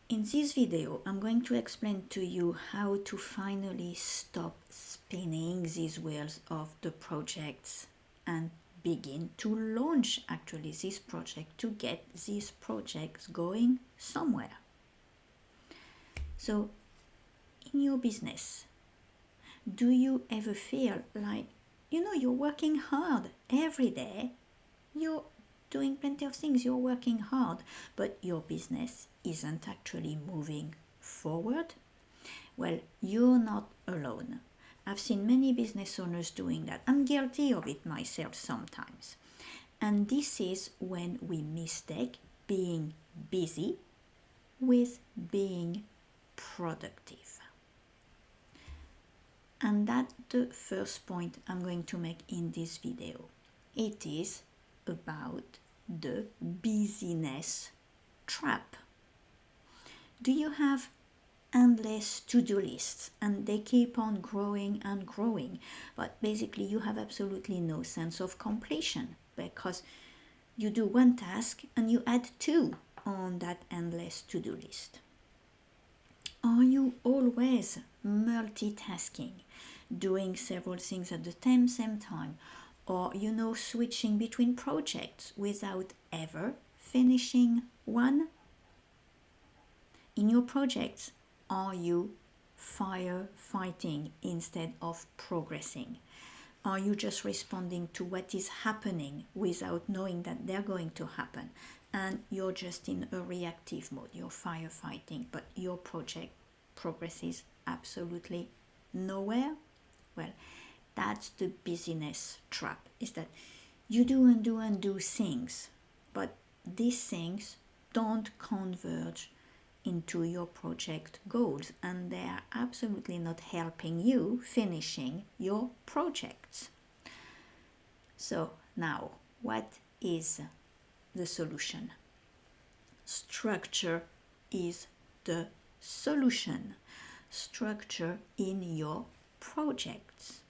In this video, I'm going to explain to you how to finally stop spinning these wheels of the projects and begin to launch actually this project to get these projects going somewhere. So, in your business, do you ever feel like, you're working hard every day, you're doing plenty of things, you're working hard, but your business isn't actually moving forward? Well, you're not alone. I've seen many business owners doing that. I'm guilty of it myself sometimes. And this is when we mistake being busy with being productive. And that's the first point I'm going to make in this video. It is about the busyness trap. Do you have endless to-do lists and they keep on growing and growing, but basically you have absolutely no sense of completion because you do one task and you add two on that endless to-do list? Are you always multitasking, doing several things at the same time, or switching between projects without ever finishing one? In your projects, are you firefighting instead of progressing? Are you just responding to what is happening without knowing that they're going to happen? And you're just in a reactive mode, you're firefighting, but your project progresses absolutely nowhere? Well, that's the busyness trap, is that you do and do things, but these things don't converge into your project goals and they are absolutely not helping you finishing your projects. So now, what is the solution? Structure is the solution. Structure in your projects,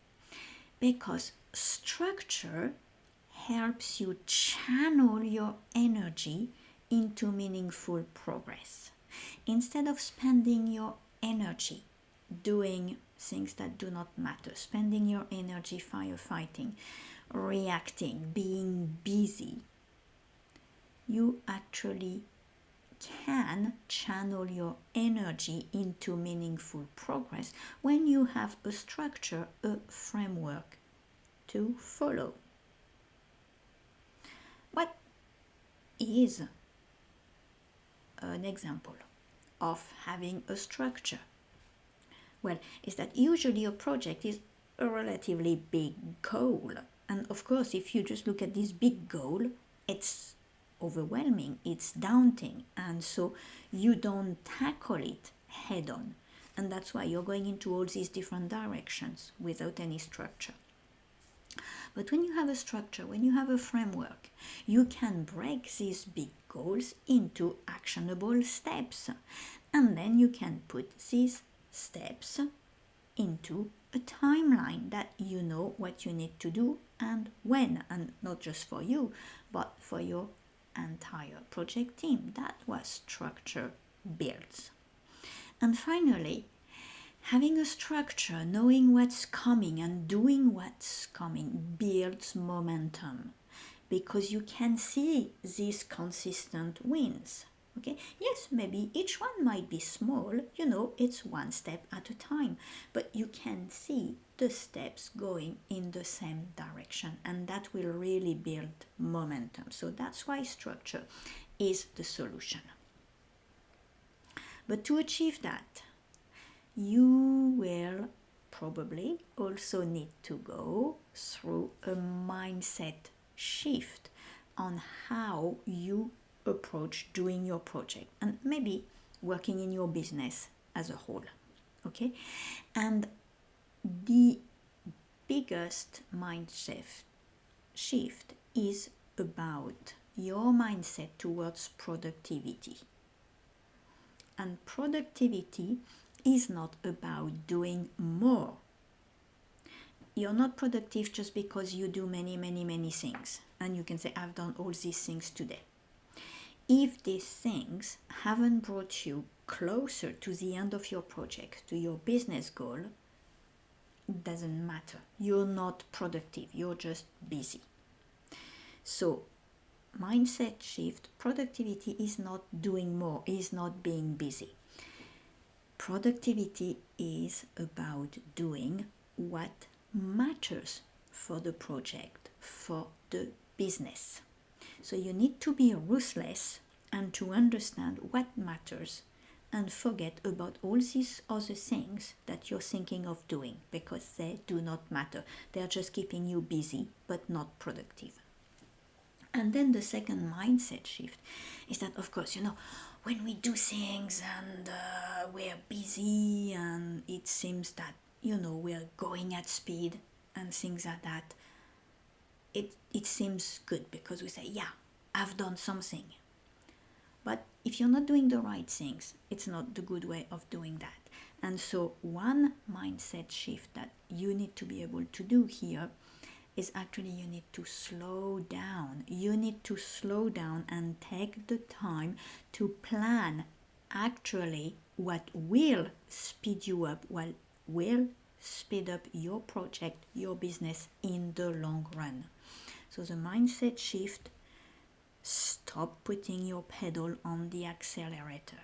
because structure helps you channel your energy into meaningful progress. Instead of spending your energy doing things that do not matter, spending your energy firefighting, reacting, being busy, you actually can channel your energy into meaningful progress when you have a structure, a framework to follow. What is an example of having a structure? Well, is that usually a project is a relatively big goal. And of course, if you just look at this big goal, it's overwhelming, it's daunting, and so you don't tackle it head on. And that's why you're going into all these different directions without any structure. But when you have a structure, when you have a framework, you can break these big goals into actionable steps. And then you can put these steps into a timeline that you know what you need to do and when, and not just for you, but for your entire project team. That was structure builds. And finally, having a structure, knowing what's coming and doing what's coming builds momentum, because you can see these consistent wins. Okay, yes, maybe each one might be small, it's one step at a time, but you can see the steps going in the same direction, and that will really build momentum. So that's why structure is the solution. But to achieve that, you will probably also need to go through a mindset shift on how you approach doing your project and maybe working in your business as a whole. Okay, and the biggest mindset shift is about your mindset towards productivity. And productivity is not about doing more. You're not productive just because you do many things and you can say, I've done all these things today. if these things haven't brought you closer to the end of your project, to your business goal, it doesn't matter. You're not productive, you're just busy. So, mindset shift, productivity is not doing more, is not being busy. Productivity is about doing what matters for the project, for the business. So you need to be ruthless and to understand what matters and forget about all these other things that you're thinking of doing, because they do not matter. They're just keeping you busy but not productive. And then the second mindset shift is that, of course, when we do things and we're busy and it seems that, we're going at speed and things like that, it seems good because we say, yeah, I've done something. But if you're not doing the right things, it's not the good way of doing that. And so one mindset shift that you need to be able to do here is actually you need to slow down. You need to slow down and take the time to plan actually what will speed you up, what will speed up your project, your business in the long run. So the mindset shift, stop putting your pedal on the accelerator.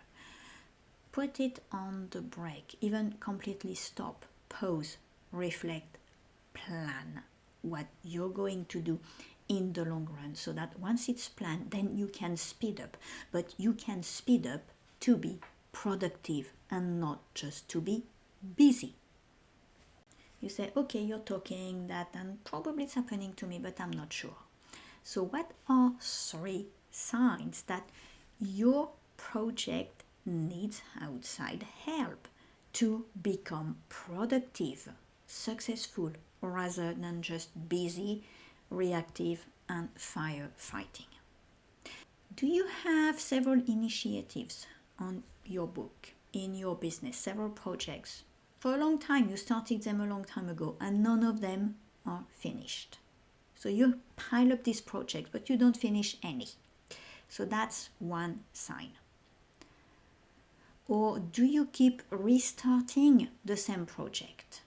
Put it on the brake, even completely stop, pause, reflect, plan what you're going to do in the long run, so that once it's planned, then you can speed up. But you can speed up to be productive and not just to be busy. You say, okay, you're talking that, and probably it's happening to me, but I'm not sure. So what are 3 signs that your project needs outside help to become productive, successful, rather than just busy, reactive, and firefighting? Do you have several initiatives on your book, in your business, several projects? For a long time, you started them a long time ago, and none of them are finished. So you pile up these projects, but you don't finish any. So that's one sign. Or do you keep restarting the same project?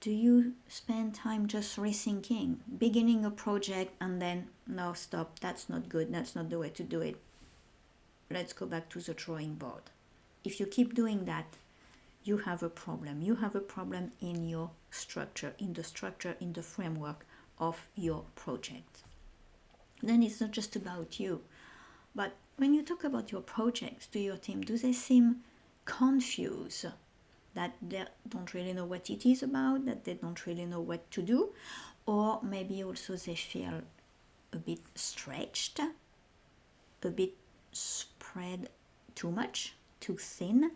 Do you spend time just rethinking, beginning a project and then, no, stop, that's not good, that's not the way to do it. Let's go back to the drawing board. If you keep doing that, you have a problem. You have a problem in your structure, in the framework of your project. Then it's not just about you. But when you talk about your projects to your team, do they seem confused? That they don't really know what it is about, that they don't really know what to do? Or maybe also they feel a bit stretched, a bit spread too much, too thin,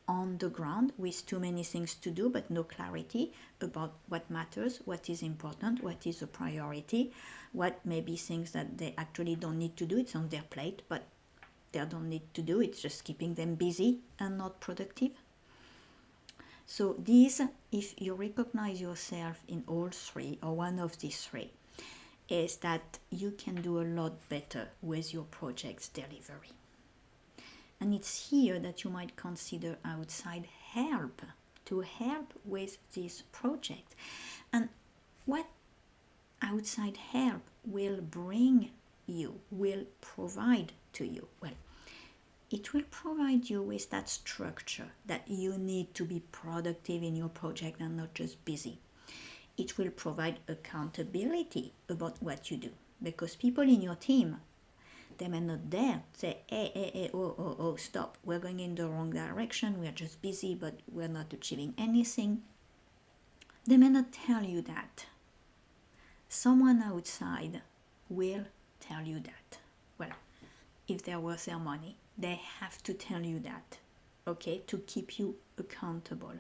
on the ground with too many things to do but no clarity about what matters, what is important, what is a priority, what may be things that they actually don't need to do. It's on their plate but they don't need to do. It's just keeping them busy and not productive. So these, if you recognize yourself in all 3 or one of these 3, is that you can do a lot better with your project's delivery. And it's here that you might consider outside help to help with this project. And what outside help will bring you, will provide to you? Well, it will provide you with that structure that you need to be productive in your project and not just busy. It will provide accountability about what you do, because people in your team, they may not dare say, hey, oh, stop, we're going in the wrong direction, we're just busy, but we're not achieving anything. They may not tell you that. Someone outside will tell you that. Well, if they're worth their money, they have to tell you that, okay, to keep you accountable.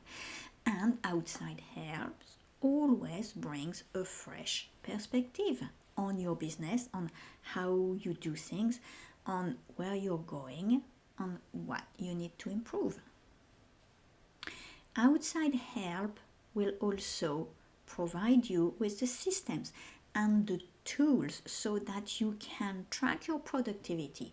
And outside help always brings a fresh perspective on your business, on how you do things, on where you're going, on what you need to improve. Outside help will also provide you with the systems and the tools so that you can track your productivity.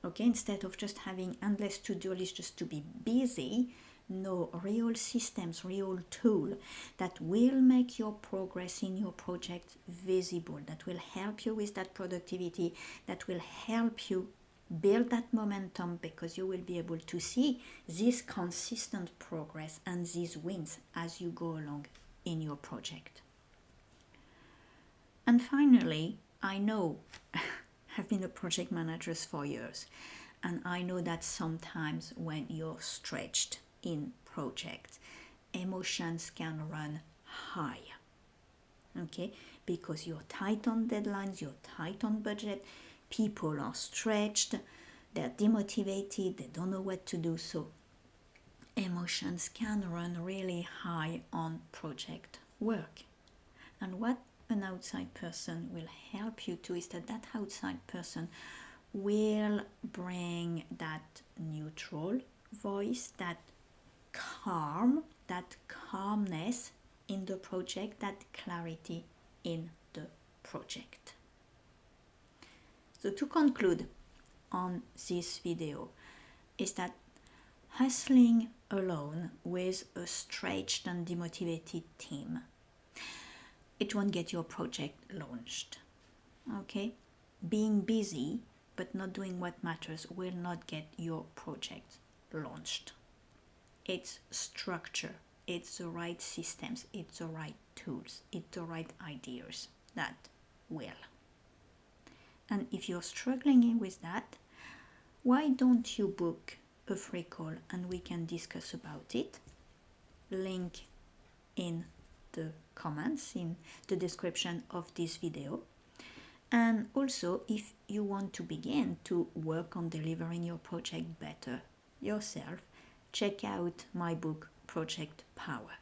Okay, instead of just having endless to-do lists just to be busy, no, real systems, real tool that will make your progress in your project visible, that will help you with that productivity, that will help you build that momentum, because you will be able to see this consistent progress and these wins as you go along in your project. And finally, I know I've been a project manager for years, and I know that sometimes when you're stretched in projects, emotions can run high. Okay, because you're tight on deadlines, you're tight on budget, people are stretched, they're demotivated, they don't know what to do, so emotions can run really high on project work. And what an outside person will help you to is that outside person will bring that neutral voice, that calmness in the project, that clarity in the project. So to conclude on this video is that hustling alone with a stretched and demotivated team, it won't get your project launched. Okay? Being busy but not doing what matters will not get your project launched. It's structure, it's the right systems, it's the right tools, it's the right ideas that will. And if you're struggling with that, why don't you book a free call and we can discuss about it? Link in the comments, in the description of this video. And also, if you want to begin to work on delivering your project better yourself, check out my book Project Power.